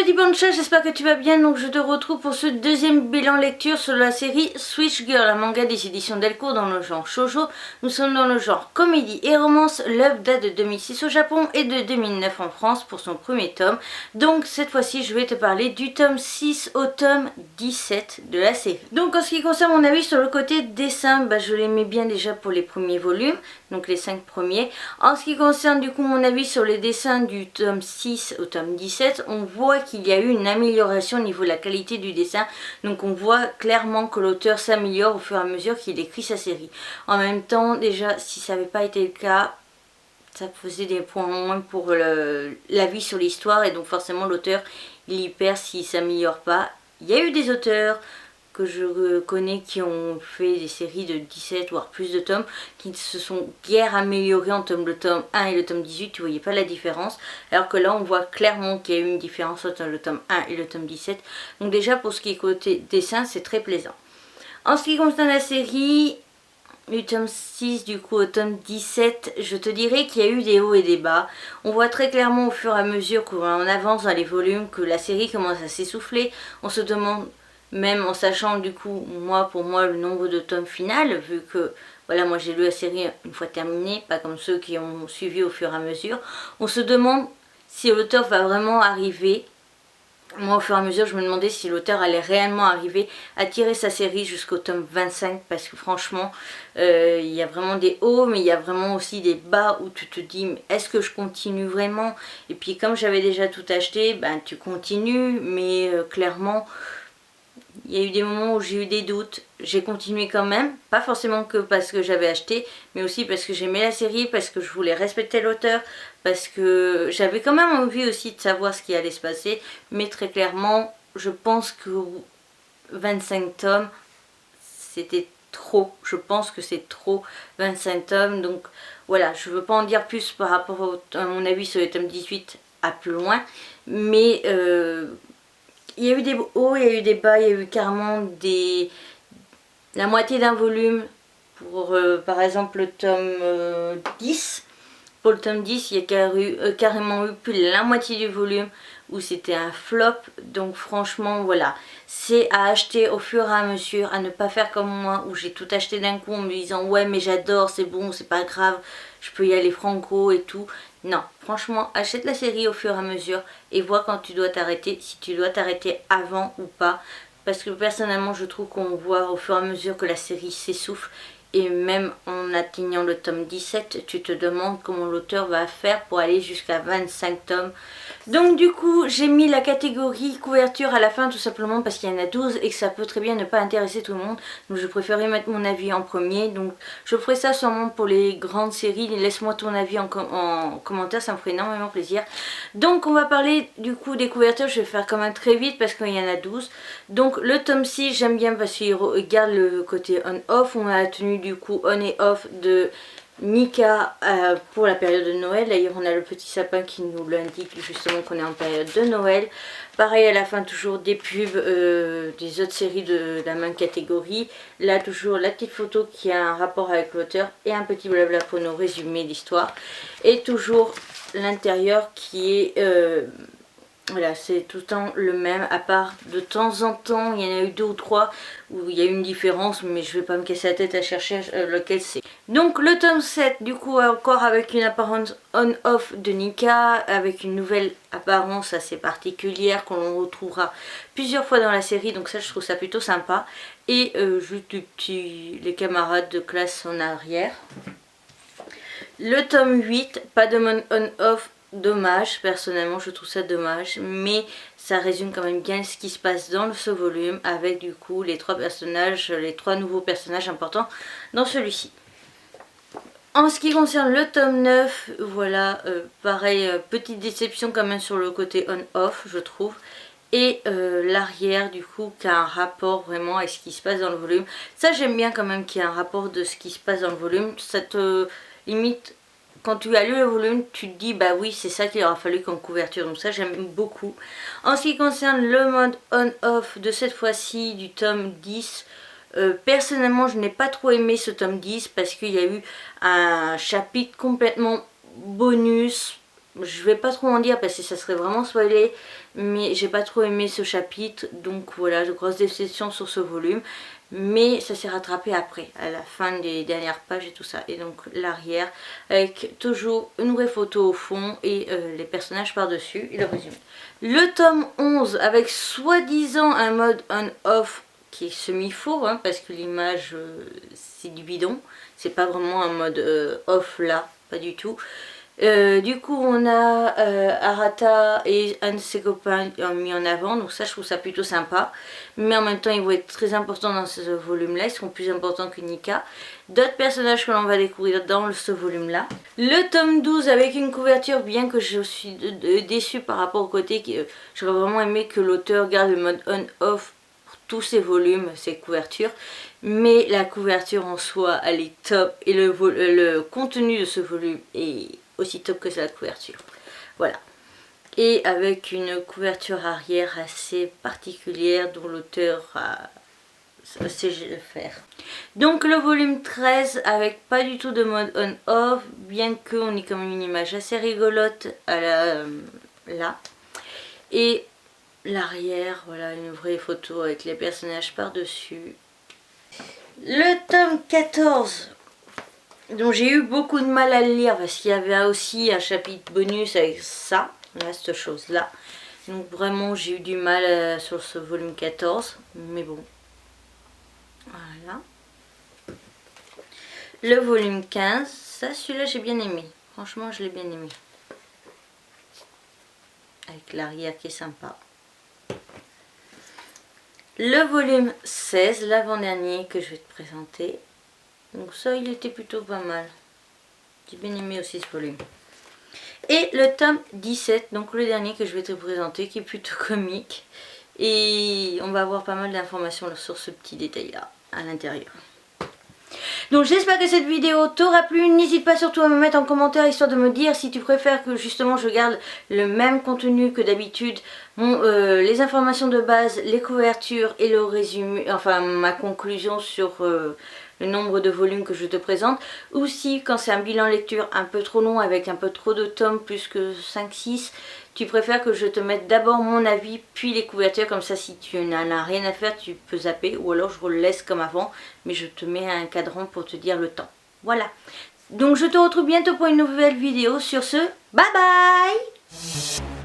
petit pancha, j'espère que tu vas bien. Donc je te retrouve pour ce deuxième bilan lecture sur la série Switch Girl, un manga des éditions Delcourt dans le genre shoujo. Nous sommes dans le genre comédie et romance. L'œuvre date de 2006 au Japon et de 2009 en France pour son premier tome. Donc cette fois-ci je vais te parler du tome 6 au tome 17 de la série. Donc en ce qui concerne mon avis sur le côté dessin, je l'aimais bien déjà pour les premiers volumes, donc les 5 premiers. En ce qui concerne du coup mon avis sur les dessins du tome 6 au tome 17, on voit qu'il y a eu une amélioration au niveau de la qualité du dessin. Donc on voit clairement que l'auteur s'améliore au fur et à mesure qu'il écrit sa série. En même temps, déjà, si ça n'avait pas été le cas, ça faisait des points en moins pour l'avis sur l'histoire. Et donc forcément l'auteur, il y perd s'il ne s'améliore pas. Il y a eu des auteurs que je connais qui ont fait des séries de 17 voire plus de tomes, qui se sont guère améliorés entre le tome 1 et le tome 18, tu voyais pas la différence, alors que là on voit clairement qu'il y a eu une différence entre le tome 1 et le tome 17, donc déjà pour ce qui est côté dessin c'est très plaisant. En ce qui concerne la série, du tome 6 du coup au tome 17, je te dirais qu'il y a eu des hauts et des bas. On voit très clairement au fur et à mesure qu'on avance dans les volumes que la série commence à s'essouffler. On se demande, même en sachant du coup pour moi le nombre de tomes final, vu que voilà, moi j'ai lu la série une fois terminée, pas comme ceux qui ont suivi au fur et à mesure, on se demande si l'auteur va vraiment arriver. Moi au fur et à mesure je me demandais si l'auteur allait réellement arriver à tirer sa série jusqu'au tome 25, parce que franchement il y a vraiment des hauts mais il y a vraiment aussi des bas où tu te dis est-ce que je continue vraiment, et puis comme j'avais déjà tout acheté, tu continues, mais clairement il y a eu des moments où j'ai eu des doutes. J'ai continué quand même, pas forcément que parce que j'avais acheté, mais aussi parce que j'aimais la série, parce que je voulais respecter l'auteur, parce que j'avais quand même envie aussi de savoir ce qui allait se passer. Mais très clairement, je pense que 25 tomes, c'était trop. Je pense que c'est trop, 25 tomes. Donc voilà, je ne veux pas en dire plus par rapport à mon avis sur le tome 18 à plus loin. Mais il y a eu des hauts, il y a eu des bas, il y a eu carrément la moitié d'un volume pour par exemple le tome 10. Pour le tome 10, il y a carrément eu plus de la moitié du volume où c'était un flop. Donc franchement voilà, c'est à acheter au fur et à mesure, à ne pas faire comme moi où j'ai tout acheté d'un coup en me disant ouais mais j'adore, c'est bon, c'est pas grave, je peux y aller franco et tout. Non, franchement, achète la série au fur et à mesure et vois quand tu dois t'arrêter, si tu dois t'arrêter avant ou pas. Parce que personnellement, je trouve qu'on voit au fur et à mesure que la série s'essouffle. Et même en atteignant le tome 17, tu te demandes comment l'auteur va faire pour aller jusqu'à 25 tomes. Donc du coup, j'ai mis la catégorie couverture à la fin tout simplement parce qu'il y en a 12 et que ça peut très bien ne pas intéresser tout le monde. Donc je préférais mettre mon avis en premier. Donc je ferai ça sûrement pour les grandes séries. Laisse-moi ton avis en commentaire, ça me ferait énormément plaisir. Donc on va parler du coup des couvertures. Je vais faire quand même très vite parce qu'il y en a 12. Donc le tome 6, j'aime bien parce qu'il garde le côté on-off. On a la tenue du coup on et off de Nika pour la période de Noël. D'ailleurs on a le petit sapin qui nous l'indique justement qu'on est en période de Noël. Pareil à la fin toujours des pubs des autres séries de la même catégorie. Là toujours la petite photo qui a un rapport avec l'auteur et un petit blabla pour nous résumer l'histoire. Et toujours l'intérieur qui est voilà, c'est tout le temps le même, à part de temps en temps, il y en a eu 2 ou 3 où il y a eu une différence, mais je vais pas me casser la tête à chercher lequel c'est. Donc le tome 7, du coup, encore avec une apparence on-off de Nika, avec une nouvelle apparence assez particulière qu'on retrouvera plusieurs fois dans la série, donc ça je trouve ça plutôt sympa. Et juste les camarades de classe en arrière. Le tome 8, pas de on-off. Dommage, personnellement je trouve ça dommage, mais ça résume quand même bien ce qui se passe dans ce volume avec du coup les 3 personnages, les 3 nouveaux personnages importants dans celui-ci. En ce qui concerne le tome 9, voilà, pareil, petite déception quand même sur le côté on-off je trouve. Et l'arrière du coup qui a un rapport vraiment avec ce qui se passe dans le volume. Ça j'aime bien quand même qu'il y ait un rapport de ce qui se passe dans le volume, ça te limite. Quand tu as lu le volume, tu te dis bah oui c'est ça qu'il aura fallu comme couverture, donc ça j'aime beaucoup. En ce qui concerne le mode on-off de cette fois-ci du tome 10, personnellement je n'ai pas trop aimé ce tome 10 parce qu'il y a eu un chapitre complètement bonus Je vais pas trop en dire parce que ça serait vraiment spoilé, mais j'ai pas trop aimé ce chapitre, donc voilà, de grosses déceptions sur ce volume. Mais ça s'est rattrapé après, à la fin des dernières pages et tout ça. Et donc l'arrière, avec toujours une vraie photo au fond et les personnages par-dessus et le résumé. Le tome 11 avec soi-disant un mode on-off qui est semi-faux, hein, parce que l'image c'est du bidon. C'est pas vraiment un mode off là, pas du tout. Du coup on a Arata et un de ses copains mis en avant, donc ça je trouve ça plutôt sympa, mais en même temps ils vont être très importants dans ce volume là, ils seront plus importants que Nika. D'autres personnages que l'on va découvrir dans ce volume là. Le tome 12 avec une couverture, bien que je suis déçue par rapport au côté, j'aurais vraiment aimé que l'auteur garde le mode on-off pour tous ses volumes, ses couvertures, mais la couverture en soi elle est top et le contenu de ce volume est aussi top que la couverture. Voilà. Et avec une couverture arrière assez particulière dont l'auteur sait faire. Donc le volume 13 avec pas du tout de mode on-off, bien qu'on ait quand même une image assez rigolote à là. Et l'arrière, voilà, une vraie photo avec les personnages par-dessus. Le tome 14. Donc j'ai eu beaucoup de mal à le lire parce qu'il y avait aussi un chapitre bonus avec ça, là, cette chose là. Donc vraiment j'ai eu du mal sur ce volume 14, mais bon. Voilà. Le volume 15, ça celui-là j'ai bien aimé, franchement je l'ai bien aimé. Avec l'arrière qui est sympa. Le volume 16, l'avant-dernier que je vais te présenter. Donc ça il était plutôt pas mal. J'ai bien aimé aussi ce volume. Et le tome 17, donc le dernier que je vais te présenter, qui est plutôt comique. Et on va avoir pas mal d'informations sur ce petit détail là à l'intérieur. Donc j'espère que cette vidéo t'aura plu. N'hésite pas surtout à me mettre en commentaire histoire de me dire si tu préfères que justement je garde le même contenu que d'habitude. Les informations de base, les couvertures et le résumé, enfin ma conclusion sur le nombre de volumes que je te présente. Ou si quand c'est un bilan lecture un peu trop long avec un peu trop de tomes, plus que 5-6, tu préfères que je te mette d'abord mon avis puis les couvertures, comme ça si tu n'en as rien à faire tu peux zapper, ou alors je le laisse comme avant mais je te mets un cadran pour te dire le temps. Voilà, donc je te retrouve bientôt pour une nouvelle vidéo. Sur ce, bye bye.